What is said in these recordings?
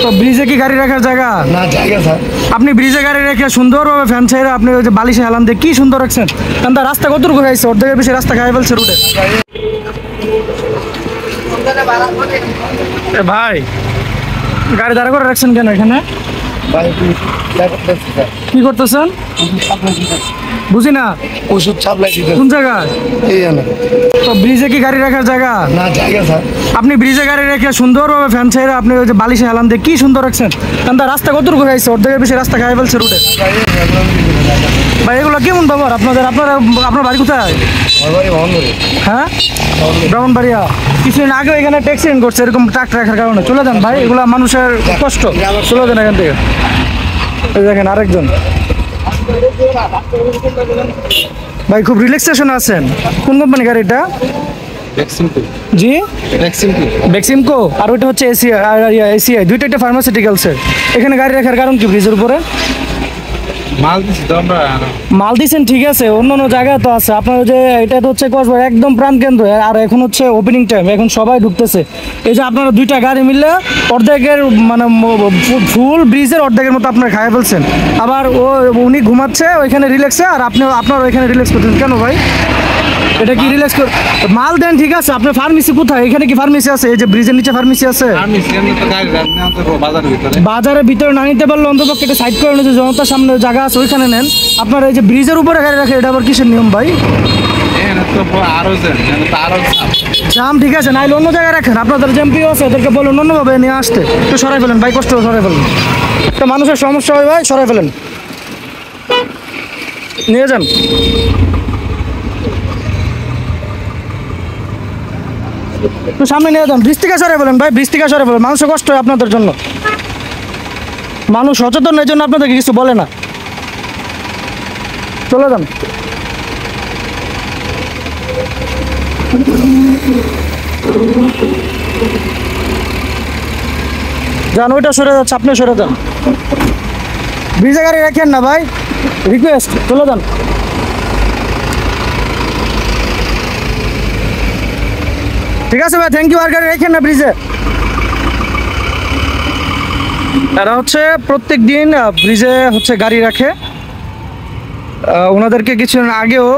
তো ব্রিজে কি গাড়ি রাখার জায়গা? না জায়গা স্যার। আপনি ব্রিজে গাড়ি রেখে সুন্দরভাবে ফ্যান ছেড়ে আপনি ওই যে বালিশে হেলান দিয়ে কি সুন্দর রাখছেন। কারণ তার রাস্তা কতটুকু হয়েছে, অর্ধেকের বেশি রাস্তা খাই ফেলছে রুটে। ভাই গাড়ি দাঁড়া করে রাখছেন কেন এখানে? কি করতেছেন বুঝি না। ওষুধ সাপ্লাই দিতে। কোন জায়গায়? এই জানা। তো ব্রিজে কি গাড়ি রাখার জায়গা? না জায়গা স্যার। আপনি ব্রিজে গাড়ি রেখে সুন্দরভাবে ফ্যান ছেড়ে আপনি ওই যে বালিশে হেলান দিয়ে কি সুন্দর রাখছেন। কারণ তার রাস্তা কতটুকু হয়েছে, অর্ধেকের বেশি রাস্তা খাই ফেলছে রুটে। ভাই এগুলো কেমন ব্যবহার আপনাদের? আপনার বাড়ি কোথায়? হ্যাঁ ব্রাহ্মণবাড়িয়া। কিছুদিন আগে এখানে ট্যাক্সিডেন্ট করছে এরকম ট্রাক রাখার কারণে। চলে যান ভাই, এগুলো মানুষের কষ্ট। চলে যান এখান থেকে। এই দেখেন আরেকজন ভাই খুব রিল্যাক্সেশন আছেন। কোন কোম্পানি গাড়িটা? জি বেক্সিমকো। আর ওইটা হচ্ছে এসিআই দুইটা একটা ফার্মাসিউটিক্যালসের। এখানে গাড়ি রাখার কারণ কি ব্রিজের উপরে? মাল দিচ্ছেন ঠিক আছে, অন্য অন্য জায়গায় তো আছে আপনার। যে এটা তো হচ্ছে কসবার একদম প্রাণকেন্দ্র, আর এখন হচ্ছে ওপেনিং টাইম, এখন সবাই ঢুকতেছে। এই যে আপনারা দুইটা গাড়ি মিললে অর্ধেকের মানে ফুল ব্রিজের অর্ধেকের মতো আপনারা খাইয়ে ফেলছেন। আবার উনি ঘুমাচ্ছে ওইখানে রিল্যাক্সে, আর আপনার ওইখানে রিল্যাক্স করছেন কেন ভাই? এটা কি রিল্যাক্স করে? মাল দেন ঠিক আছে, আপনার ফার্মেসি কোথায়? এখানে কি ফার্মেসি আছে? এই যে ব্রিজের নিচে ফার্মেসি আছে? বাজারের ভিতরে না নিতে পারলে অন্তপক্ষে এটা সাইড করে নিচ্ছে, জনতার সামনে জায়গা আছে ওইখানে নেন। আপনার এই যে ব্রিজের উপরে গাড়ি রাখে, এটা আবার কিসের নিয়ম ভাই? জাম ঠিক আছে, নাইলে অন্য জায়গায় রাখেন। আপনাদের জ্যাম্পিও আছে, ওদেরকে বলুন অন্যভাবে নিয়ে আসতে। একটু সরাই ফেলেন ভাই, কষ্ট সরাই ফেলেন। একটা মানুষের সমস্যা হয় ভাই, সরাই ফেলেন, নিয়ে যান। একটু সামনে নিয়ে যান, ব্রিজ থেকে সরে ফেলেন ভাই, ব্রিজ থেকে সরে ফেলেন। মানুষের কষ্ট হয় আপনাদের জন্য, মানুষ সচেতন এই জন্য আপনাদেরকে কিছু বলে না। চলে যান। যান, ওইটা সরে যাচ্ছে, আপনি সরে যান। ব্রিজে গাড়ি রাখেন না ভাই, রিকোয়েস্ট। চলে যান। ঠিক আছে ভাই, থ্যাংক ইউ। আর গাড়ি রেখেন না ব্রিজে। এরা হচ্ছে প্রত্যেক দিন ব্রিজে হচ্ছে গাড়ি রাখে। ওনাদেরকে কিছুদিন আগেও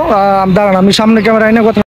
দাঁড়ান, আমি সামনে ক্যামেরা এনে কথা